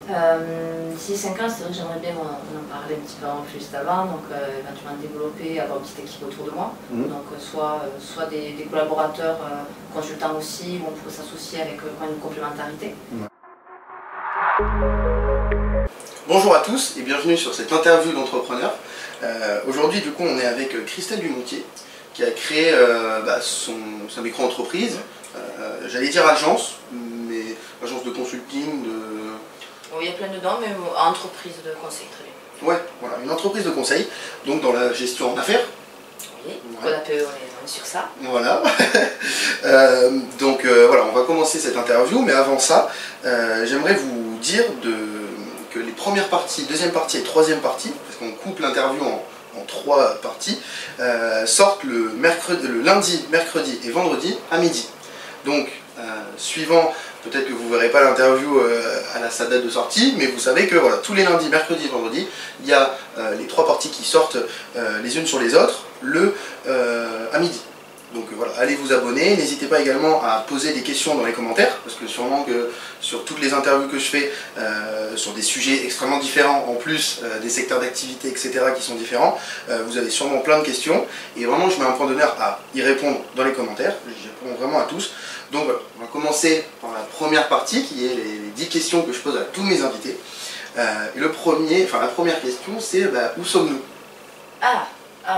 D'ici 5 ans, c'est vrai que j'aimerais bien, on en parlait un petit peu juste avant, donc éventuellement développer, avoir une petite équipe autour de moi. Donc soit des collaborateurs consultants aussi, où on pourrait s'associer avec une complémentarité. Bonjour à tous et bienvenue sur cette interview d'entrepreneur. Aujourd'hui, du coup, on est avec Christelle Dumontier qui a créé sa micro-entreprise. J'allais dire agence, mais agence de consulting, Oui, il y a plein dedans, mais entreprise de conseil, très bien. Ouais, voilà, une entreprise de conseil, donc dans la gestion d'affaires. Oui, ouais. On est sur ça. Voilà. Voilà, on va commencer cette interview, mais avant ça, j'aimerais vous dire que les premières parties, deuxième partie et troisième partie, parce qu'on coupe l'interview en 3 parties, sortent le lundi, mercredi et vendredi à midi. Donc, suivant, peut-être que vous ne verrez pas l'interview à sa date de sortie, mais vous savez que voilà, tous les lundis, mercredis et vendredis, il y a les 3 parties qui sortent les unes sur les autres, à midi. Donc voilà, allez vous abonner, n'hésitez pas également à poser des questions dans les commentaires, parce que sûrement que sur toutes les interviews que je fais, sur des sujets extrêmement différents, en plus des secteurs d'activité, etc. qui sont différents, vous avez sûrement plein de questions, et vraiment je mets un point d'honneur à y répondre dans les commentaires, j'y réponds vraiment à tous. Donc voilà, on va commencer par la première partie, qui est les 10 questions que je pose à tous mes invités. Et la première question, c'est où sommes-nous?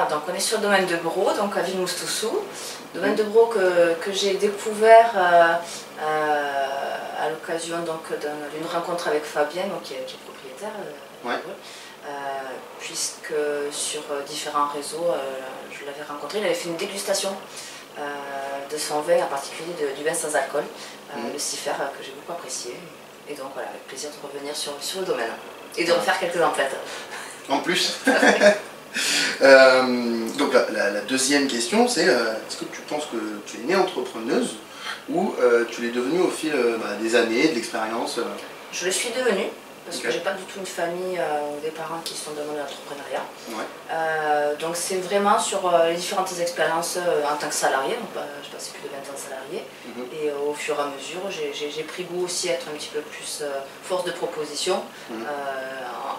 Donc on est sur le domaine de Bro, donc à Villemoustoussou. Domaine de Bro que j'ai découvert à l'occasion d'une rencontre avec Fabien, donc, qui est propriétaire, puisque sur différents réseaux, je l'avais rencontré, il avait fait une dégustation de son vin, en particulier du vin sans alcool, le Cifer, que j'ai beaucoup apprécié. Et donc voilà, avec plaisir de revenir sur le domaine et de refaire quelques emplettes. En plus. Donc la deuxième question, c'est est-ce que tu penses que tu es née entrepreneuse ou tu l'es devenue au fil des années, de l'expérience? Je le suis devenue, parce que j'ai pas du tout une famille ou des parents qui sont dans l'entrepreneuriat. Ouais. Donc c'est vraiment sur les différentes expériences en tant que salarié, j'ai passé plus de 20 ans salarié, et au fur et à mesure j'ai pris goût aussi à être un petit peu plus force de proposition.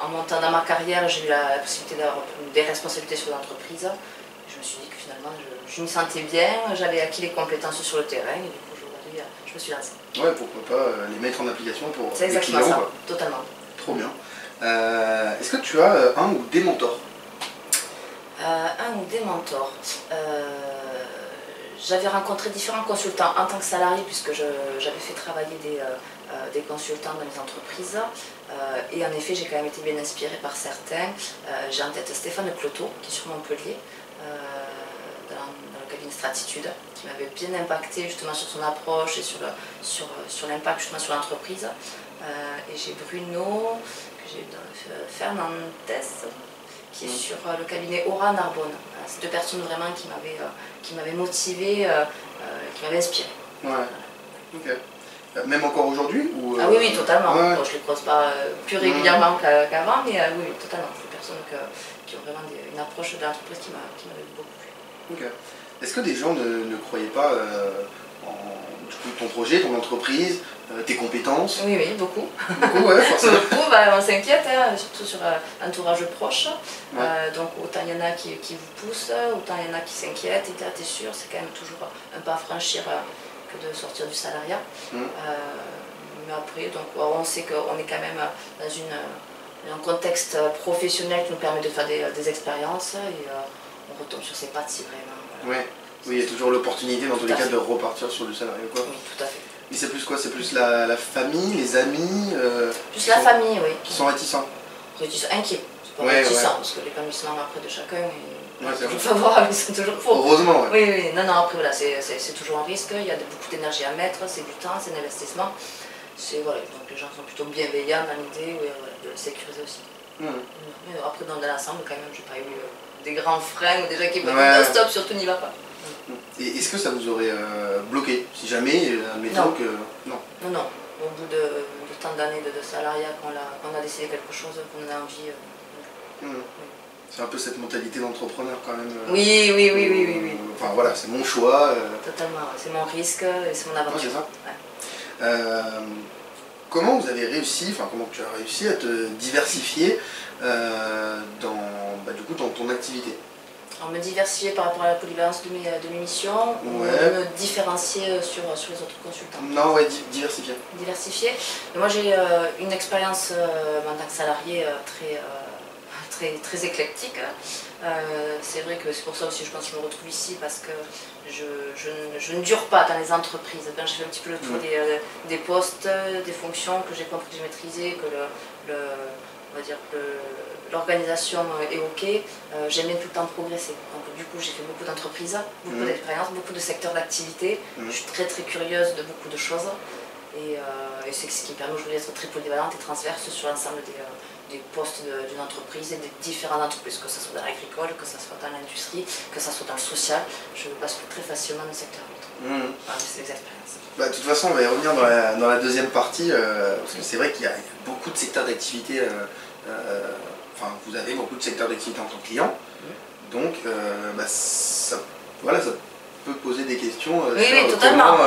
En montant dans ma carrière, j'ai eu la possibilité d'avoir des responsabilités sur l'entreprise. Je me suis dit que finalement je m'y sentais bien, j'avais acquis les compétences sur le terrain, et du coup aujourd'hui je me suis lancée. Ouais, pourquoi pas les mettre en application pour les clients. C'est exactement ça, quoi. Totalement. Trop bien. Est-ce que tu as un ou des mentors? Un ou des mentors. J'avais rencontré différents consultants en tant que salarié, puisque j'avais fait travailler des consultants dans les entreprises. Et en effet, j'ai quand même été bien inspirée par certains. J'ai en tête Stéphane Cloteau, qui est sur Montpellier, dans le cabinet Stratitude, qui m'avait bien impacté justement sur son approche et sur l'impact justement sur l'entreprise. Et j'ai Bruno, que j'ai dans Fernandez, qui est sur le cabinet Aura Narbonne. C'est 2 personnes vraiment qui m'avaient motivé, qui m'avaient inspiré. Ouais, ok. Même encore aujourd'hui ou Ah oui, totalement. Ouais. Bon, je ne les croise pas plus régulièrement qu'avant, mais oui, totalement. C'est des personnes qui ont vraiment une approche de l'entreprise qui m'avait beaucoup plu. Ok. Est-ce que des gens ne croyaient pas en ton projet, ton entreprise, tes compétences? Oui, beaucoup. Beaucoup, ouais, forcément. Beaucoup, on s'inquiète, surtout sur l'entourage proche. Ouais. Donc autant il y en a qui vous poussent, autant il y en a qui s'inquiètent, et t'es sûr, c'est quand même toujours un pas à franchir que de sortir du salariat. Mais après, donc, on sait qu'on est quand même dans un contexte professionnel qui nous permet de faire des expériences, et on retombe sur ses pattes si vraiment. Voilà. Ouais. Oui, il y a toujours l'opportunité dans tous les cas de repartir sur du salarié, quoi. Oui, tout à fait. Mais c'est plus quoi? C'est plus la famille, les amis plus la famille, oui. Qui sont réticents? Inquiets. C'est pas réticents, parce que l'épanouissement après de chacun est toujours favorable, c'est toujours faux. Heureusement, ouais. Oui, non, après voilà, c'est toujours un risque, il y a beaucoup d'énergie à mettre, c'est du temps, c'est un investissement. Voilà, donc les gens sont plutôt bienveillants dans l'idée de le sécuriser aussi. Mais après, dans l'ensemble, quand même, j'ai pas eu des grands freins ou des gens qui peuvent dire stop, surtout n'y va pas. Et est-ce que ça vous aurait bloqué, si jamais, admettons que... Non. Non. Au bout de tant d'années de salariat, qu'on a décidé quelque chose, qu'on a envie... C'est un peu cette mentalité d'entrepreneur quand même. Oui. Enfin voilà, c'est mon choix. Totalement, c'est mon risque et c'est mon aventure. Ouais, c'est ça. comment vous avez réussi, enfin comment tu as réussi à te diversifier du coup, dans ton activité? Alors, me diversifier par rapport à la polyvalence de mes missions, ou me différencier sur les autres consultants? Non, ouais, diversifier. Diversifier. Moi j'ai une expérience en tant que salarié très éclectique. C'est vrai que c'est pour ça aussi je pense que je me retrouve ici, parce que je ne dure pas dans les entreprises. Quand j'ai fait un petit peu le tour des postes, des fonctions que j'ai compris, que j'ai maîtrisé, que on va dire que l'organisation est ok, j'aime bien tout le temps progresser. Donc du coup j'ai fait beaucoup d'entreprises, beaucoup d'expériences, beaucoup de secteurs d'activité. Je suis très curieuse de beaucoup de choses. Et c'est ce qui me permet aujourd'hui d'être très polyvalente et transverse sur l'ensemble des postes d'une entreprise et des différentes entreprises, que ce soit dans l'agricole, que ce soit dans l'industrie, que ce soit dans le social. Je bascule très facilement d'un secteur à l'autre. C'est des expériences. De toute façon, on va y revenir dans la deuxième partie, parce que c'est vrai qu'il y a beaucoup de secteurs d'activité, enfin vous avez beaucoup de secteurs d'activité en tant que client, donc ça peut poser des questions oui, totalement.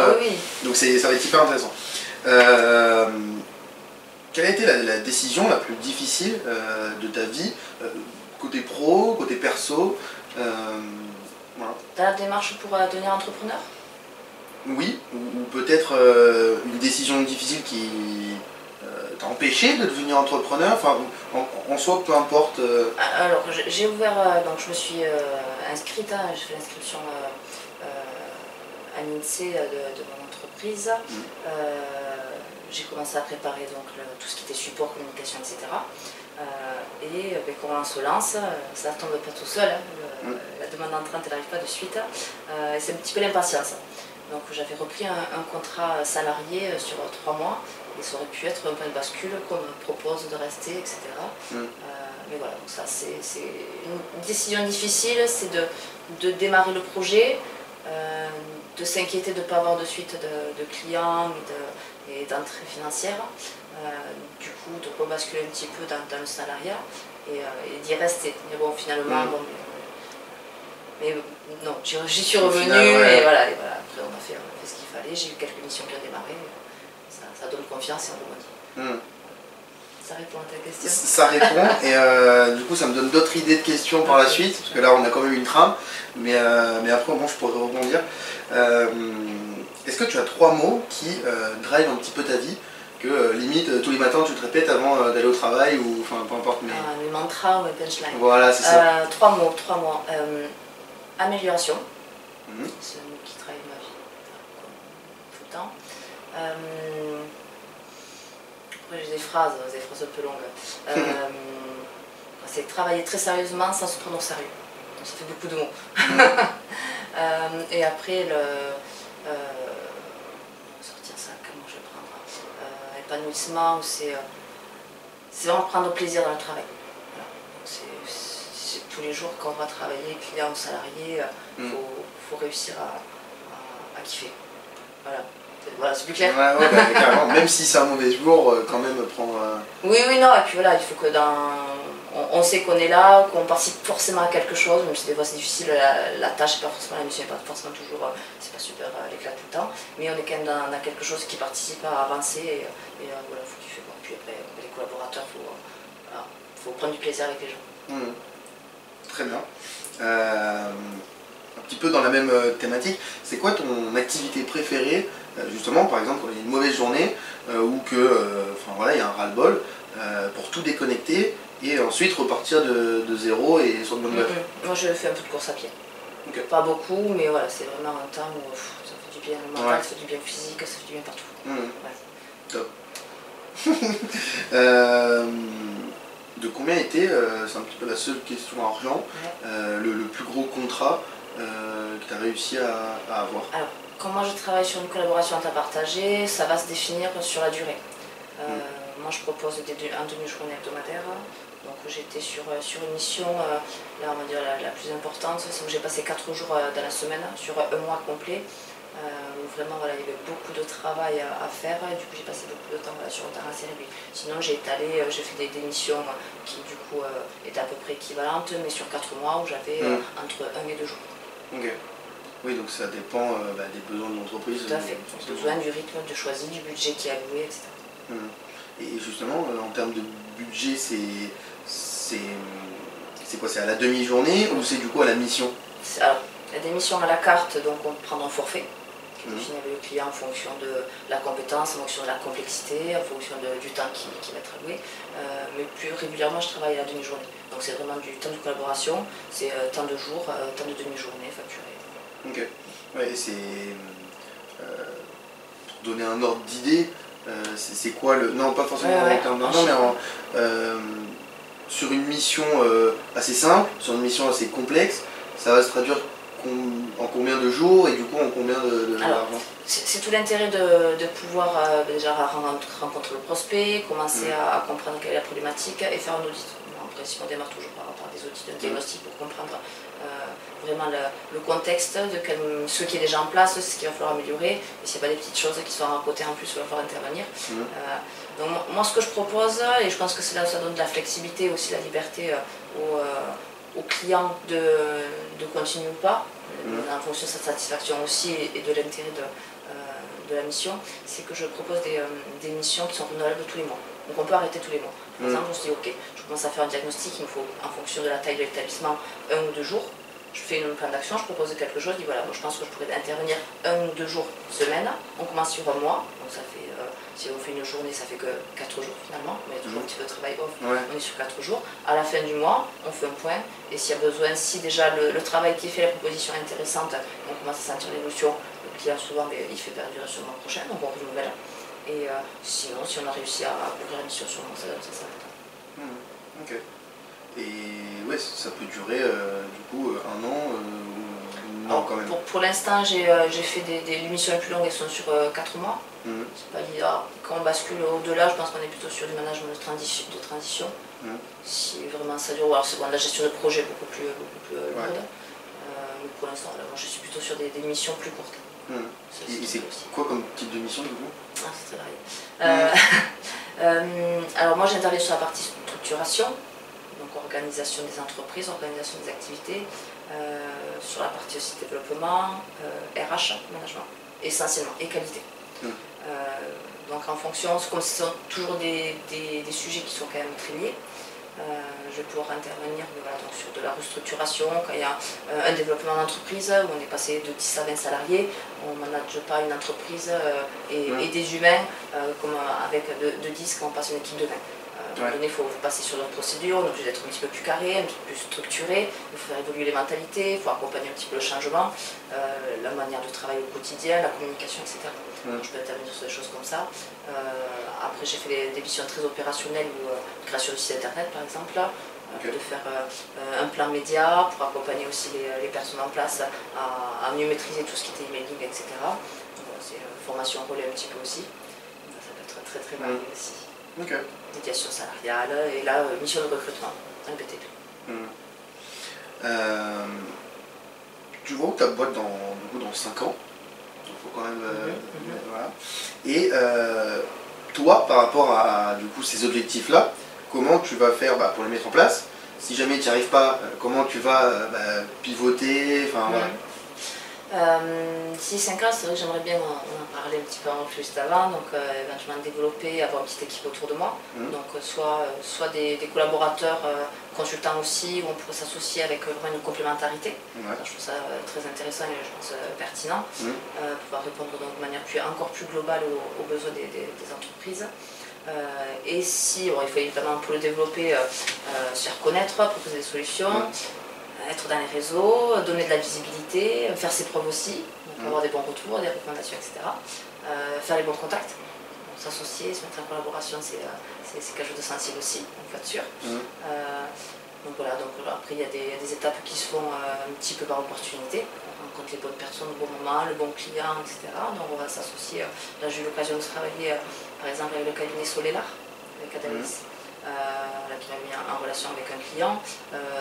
Donc ça va être hyper intéressant. Quelle a été la décision la plus difficile de ta vie, côté pro, côté perso, voilà. Dans la démarche pour devenir entrepreneur? Oui, ou peut-être une décision difficile qui t'a empêché de devenir entrepreneur, enfin en soi peu importe. Alors j'ai ouvert, donc je me suis inscrite, j'ai fait l'inscription à l'INSEE de mon entreprise. J'ai commencé à préparer donc tout ce qui était support, communication, etc. Quand on se lance, ça ne tombe pas tout seul, la demande entrante n'arrive pas de suite, c'est un petit peu l'impatience. Donc j'avais repris un contrat salarié sur 3 mois, et ça aurait pu être un point de bascule qu'on me propose de rester, etc. Mais voilà, donc ça c'est une décision difficile, c'est de démarrer le projet, de s'inquiéter de ne pas avoir de suite de clients et d'entrée financière, du coup de rebasculer un petit peu dans le salariat et d'y rester. Mais bon, finalement, mais non, j'y suis revenue, et voilà, après on a fait ce qu'il fallait, j'ai eu quelques missions qui ont démarré, ça donne confiance et on rebondit. Ça répond à ta question? Ça répond, et du coup ça me donne d'autres idées de questions par la suite, parce que là on a quand même une trame, mais après bon, je pourrais rebondir. Est-ce que tu as 3 mots qui drivent un petit peu ta vie, que limite tous les matins tu te répètes avant d'aller au travail, ou enfin peu importe, mais... les mantras ou les punchlines. Voilà, c'est ça. 3 mots. Amélioration, c'est un mot qui drive ma vie tout le temps. Après j'ai des phrases un peu longues. C'est travailler très sérieusement sans se prendre au sérieux. Ça fait beaucoup de mots. Et après, sortir ça, comment je vais prendre, épanouissement, c'est vraiment prendre plaisir dans le travail. Voilà. C'est tous les jours quand on va travailler, client ou salarié, faut réussir à kiffer. Voilà, c'est plus clair. Carrément, même si c'est un mauvais jour, quand même prendre... Oui, non, et puis voilà, il faut que on sait qu'on est là, qu'on participe forcément à quelque chose, même si des fois c'est difficile, la tâche n'est pas forcément, la mission n'est pas forcément toujours, c'est pas super l'éclat tout le temps, mais on est quand même dans quelque chose qui participe à avancer, et voilà, il faut kiffer. Bon. Puis après, les collaborateurs, faut prendre du plaisir avec les gens. Très bien. Un petit peu dans la même thématique, c'est quoi ton activité préférée, justement, par exemple, quand il y a une mauvaise journée, ou que, il y a un ras-le-bol, pour tout déconnecter, et ensuite repartir de zéro et sur de bonnes bases? Moi je fais un peu de course à pied. Pas beaucoup, mais voilà, c'est vraiment un temps où ça fait du bien mental, ça fait du bien physique, ça fait du bien partout. Top. De combien était, c'est un petit peu la seule question argent, le plus gros contrat que tu as réussi à avoir? Alors, quand moi je travaille sur une collaboration à temps partagé, ça va se définir sur la durée. Moi je propose un demi-journée hebdomadaire, donc j'étais sur une mission, là on va dire la plus importante, c'est où j'ai passé 4 jours dans la semaine, sur un mois complet, où vraiment il y avait beaucoup de travail à faire, et du coup j'ai passé beaucoup de temps sur un terrain assez réduit. Sinon j'ai fait des missions qui du coup étaient à peu près équivalentes, mais sur 4 mois où j'avais entre 1 et 2 jours. Oui, donc ça dépend des besoins de l'entreprise. Tout à fait, du besoin, du rythme, de choisir, du budget qui est alloué, etc. Et justement, en termes de budget, c'est quoi? C'est à la demi-journée ou c'est du coup à la mission? Alors, il y a des missions à la carte, donc on prend un forfait qui Mhm. définit avec le client en fonction de la compétence, en fonction de la complexité, en fonction du temps qui va être alloué. Mais plus régulièrement, je travaille à la demi-journée. Donc c'est vraiment du temps de collaboration, c'est temps de jour, temps de demi-journée facturé. Ok. Ouais, et pour donner un ordre d'idée, c'est quoi le... Non, pas forcément en termes d'argent, mais sur une mission assez simple, sur une mission assez complexe, ça va se traduire en combien de jours et du coup en combien d'argent? C'est tout l'intérêt de pouvoir déjà rencontrer le prospect, commencer à comprendre quelle est la problématique et faire un audit. En principe, on démarre toujours par des audits d'un diagnostic pour comprendre vraiment le contexte de ce qui est déjà en place, ce qu'il va falloir améliorer, et s'il n'y a pas des petites choses qui sont à côté en plus, il va falloir intervenir. Donc moi, ce que je propose, et je pense que c'est là où ça donne de la flexibilité, aussi la liberté aux clients de continuer ou pas, en fonction de sa satisfaction aussi et de l'intérêt de la mission, c'est que je propose des missions qui sont renouvelables tous les mois. Donc on peut arrêter tous les mois. Par exemple, je dis ok, je commence à faire un diagnostic, il me faut en fonction de la taille de l'établissement 1 ou 2 jours. Je fais une plan d'action, je propose quelque chose, je dis voilà, moi je pense que je pourrais intervenir 1 ou 2 jours semaine. On commence sur un mois, donc ça fait, si on fait une journée, ça fait que 4 jours finalement, mais il y a toujours un petit peu de travail off, on est sur 4 jours. À la fin du mois, on fait un point, et s'il y a besoin, si déjà le travail qui est fait, la proposition est intéressante, on commence à sentir l'évolution, le client souvent il fait perdurer sur le mois prochain, donc on renouvelle. Et sinon, si on a réussi à couvrir la mission sur le mois, ça s'arrête. Ok. Et ouais, ça peut durer du coup 1 an ou non quand même. Pour l'instant, j'ai fait les missions les plus longues, elles sont sur 4 mois. C'est pas l'idéal. Quand on bascule au-delà, je pense qu'on est plutôt sur du management de transition. Si vraiment ça dure, alors c'est bon, la gestion de projet beaucoup plus lourde. Mais pour l'instant, moi je suis plutôt sur des missions plus courtes. Et c'est quoi comme type de mission du coup? C'est très varié. Alors moi j'interviens sur la partie structuration, donc organisation des entreprises, organisation des activités, sur la partie aussi développement, RH, management, essentiellement, et qualité. Donc en fonction, comme ce sont toujours des sujets qui sont quand même très liés, je vais pouvoir intervenir donc sur de la restructuration, quand il y a un développement d'entreprise où on est passé de 10 à 20 salariés, on ne manage pas une entreprise et des humains comme avec de 10 quand on passe une équipe de 20. À un moment donné, il faut passer sur notre procédure, on est obligé d'être un petit peu plus carré, un petit peu plus structuré, il faut faire évoluer les mentalités, il faut accompagner un petit peu le changement, la manière de travailler au quotidien, la communication, etc. Je peux intervenir sur des choses comme ça. Après, j'ai fait des missions très opérationnelles ou création de site internet par exemple, de faire un plan média pour accompagner aussi les personnes en place à mieux maîtriser tout ce qui était emailing, etc. C'est formation relais un petit peu aussi. Ça peut être très très varié aussi. Médiation salariale et là, mission de recrutement, un BTP. Tu vois où ta boîte dans 5 ans? Il faut quand même... voilà. Et toi, par rapport à du coup, ces objectifs-là, comment tu vas faire pour les mettre en place? Si jamais tu n'y arrives pas, comment tu vas pivoter? Voilà. D'ici 5 ans, c'est vrai que j'aimerais bien, on en parlait un petit peu en plus avant, donc éventuellement développer, avoir une petite équipe autour de moi. Donc soit des collaborateurs consultants aussi, où on pourrait s'associer avec vraiment une complémentarité. Je trouve ça très intéressant et je pense pertinent, pouvoir répondre donc, de manière encore plus globale aux besoins des entreprises. Et si, il faut évidemment pour le développer, se faire connaître, proposer des solutions. Être dans les réseaux, donner de la visibilité, faire ses preuves aussi, donc avoir des bons retours, des recommandations, etc. Faire les bons contacts, s'associer, se mettre en collaboration, c'est quelque chose de sensible aussi, donc faut être sûr. Donc voilà, après il y a des étapes qui se font un petit peu par opportunité. On rencontre les bonnes personnes au bon moment, le bon client, etc. Donc on va s'associer. Là j'ai eu l'occasion de travailler par exemple avec le cabinet Solelar, avec Adalis. Qui m'a mis en relation avec un client,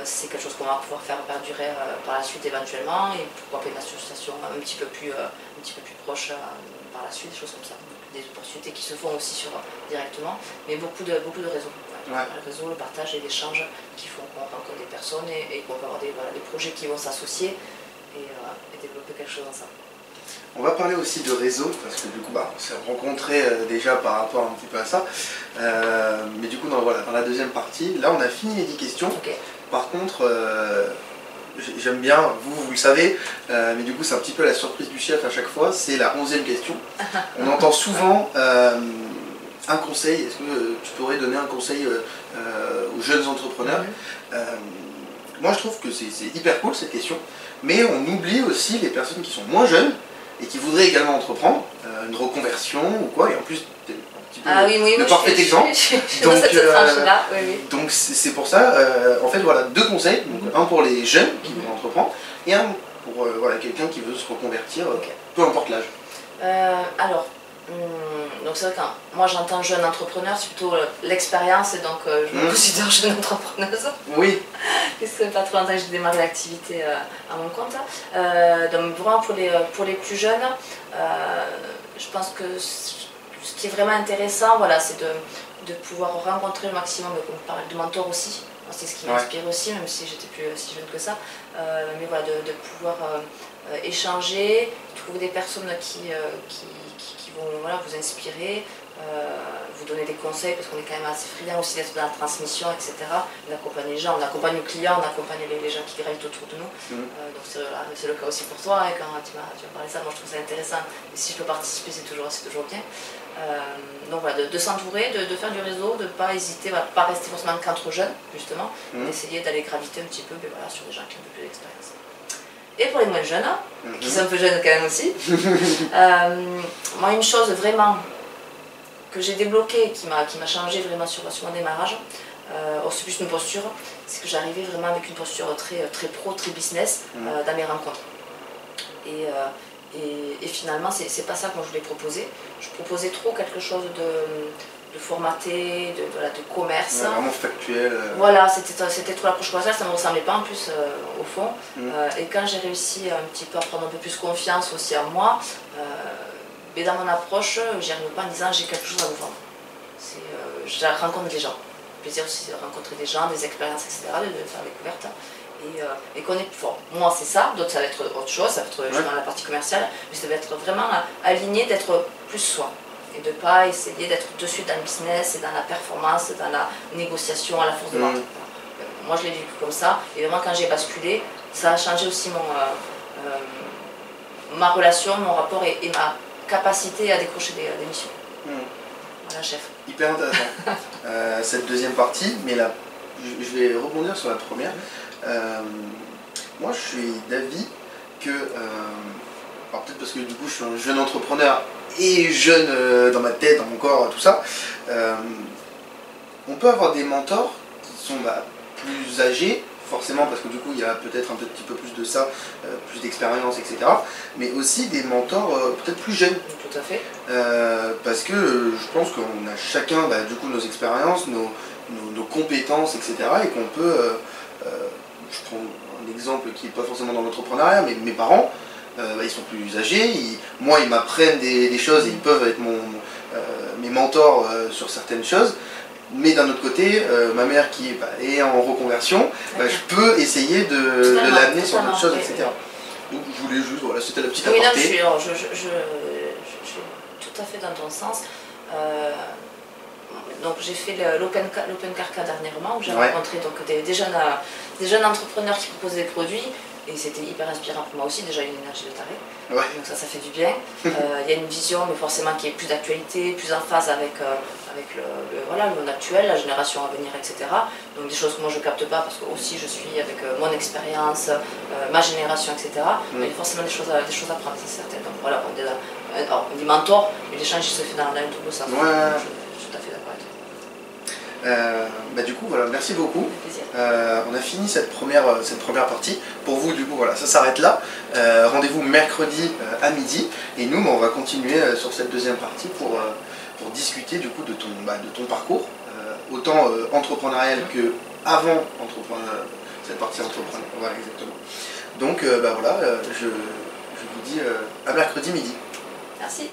c'est quelque chose qu'on va pouvoir faire perdurer par la suite éventuellement, et pourquoi pas une association un petit peu plus proche par la suite, des choses comme ça. Des opportunités qui se font aussi directement, mais beaucoup de réseaux. Le réseau, le partage et l'échange qui font qu'on rencontre des personnes et qu'on peut avoir des projets qui vont s'associer et développer quelque chose ensemble. On va parler aussi de réseau, parce que du coup on s'est rencontrés déjà par rapport un petit peu à ça. Mais du coup dans la deuxième partie, là on a fini les 10 questions. Okay. Par contre, j'aime bien, vous le savez, mais du coup c'est un petit peu la surprise du chef à chaque fois, c'est la 11e question. On entend souvent un conseil, est-ce que tu pourrais donner un conseil aux jeunes entrepreneurs? Moi je trouve que c'est hyper cool cette question, mais on oublie aussi les personnes qui sont moins jeunes et qui voudraient également entreprendre, une reconversion ou quoi, et en plus t'es un petit peu le parfait exemple. Donc c'est pour ça, en fait voilà, 2 conseils, donc un pour les jeunes qui veulent entreprendre et un pour quelqu'un qui veut se reconvertir, peu importe l'âge. Alors, donc c'est vrai que moi j'entends jeune entrepreneur, c'est plutôt l'expérience, et donc je me considère jeune entrepreneuse. Oui. Puisque ça fait pas trop longtemps que j'ai démarré l'activité à mon compte. Donc vraiment pour les plus jeunes, je pense que ce qui est vraiment intéressant, voilà, c'est de pouvoir rencontrer le maximum de mentors aussi. C'est ce qui m'inspire aussi, même si j'étais plus si jeune que ça. Mais voilà, de pouvoir échanger, trouver des personnes qui vont vous inspirer, vous donner des conseils, parce qu'on est quand même assez friand aussi d'être dans la transmission, etc. On accompagne les gens, on accompagne nos clients, on accompagne les gens qui gravitent autour de nous. Donc c'est le cas aussi pour toi, quand tu m'as parlé de ça, moi je trouve ça intéressant. Et si je peux participer, c'est toujours bien. Donc voilà, de s'entourer, de faire du réseau, de ne pas hésiter, pas rester forcément qu'entre jeunes, justement, d'essayer d'aller graviter un petit peu sur des gens qui ont un peu plus d'expérience. Et pour les moins jeunes, qui sont un peu jeunes quand même aussi, moi une chose vraiment que j'ai débloquée, qui m'a changé vraiment sur mon démarrage, c'est plus une posture, c'est que j'arrivais vraiment avec une posture très pro, très business dans mes rencontres. Et finalement, c'est pas ça que moi je voulais proposer. Je proposais trop quelque chose de formaté, de commerce. Ouais, vraiment factuel. Voilà, c'était trop l'approche commerciale, ça ne me ressemblait pas en plus au fond. Et quand j'ai réussi un petit peu à prendre un peu plus confiance aussi en moi, mais dans mon approche, j'y arrive pas en disant j'ai quelque chose à vous vendre. Je rencontre des gens. Le plaisir aussi de rencontrer des gens, des expériences, etc., de faire découverte. Et qu'on est fort. Moi c'est ça, d'autres ça va être autre chose, ça va être justement la partie commerciale, mais ça va être vraiment aligné d'être plus soi. Et de ne pas essayer d'être de suite dans le business et dans la performance, dans la négociation à la force de vente. Moi je l'ai vécu comme ça, et vraiment quand j'ai basculé, ça a changé aussi ma relation, mon rapport et ma capacité à décrocher des missions. Voilà, chef. Hyper intéressant. Cette deuxième partie, mais là, je vais rebondir sur la première. Moi je suis d'avis que, alors peut-être parce que du coup je suis un jeune entrepreneur et jeune dans ma tête, dans mon corps, tout ça, on peut avoir des mentors qui sont plus âgés, forcément parce que du coup il y a peut-être un petit peu plus de ça, plus d'expérience, etc. Mais aussi des mentors peut-être plus jeunes. Tout à fait. Parce que je pense qu'on a chacun du coup nos expériences, nos compétences, etc. Et qu'on peut, je prends un exemple qui n'est pas forcément dans l'entrepreneuriat, mais mes parents, ils sont plus âgés, moi ils m'apprennent des choses et ils peuvent être mes mentors sur certaines choses. Mais d'un autre côté, ma mère qui est en reconversion, je peux essayer de l'amener sur d'autres choses, etc. Donc je voulais juste, voilà, c'était la petite aparté. Oui, là, je suis tout à fait dans ton sens. Donc j'ai fait l'Open Carca dernièrement, où j'ai rencontré des jeunes entrepreneurs qui proposent des produits, et c'était hyper inspirant pour moi aussi, déjà une énergie de taré, donc ça fait du bien. Il y a une vision, mais forcément qui est plus d'actualité, plus en phase avec le monde actuel, la génération à venir, etc. Donc des choses que moi je ne capte pas, parce que aussi je suis avec mon expérience, ma génération, etc. Mais il y a forcément des choses à prendre, c'est certain. Donc voilà, on dit mentor, mais l'échange se fait dans le double sens. Je suis tout à fait d'accord avec toi. Du coup voilà, merci beaucoup. On a fini cette première partie. Pour vous du coup voilà, ça s'arrête là. Rendez-vous mercredi à midi, et nous on va continuer sur cette deuxième partie pour discuter du coup de ton parcours, autant entrepreneurial que avant cette partie entrepreneuriale. Voilà, exactement. Donc voilà, je vous dis à mercredi midi. Merci.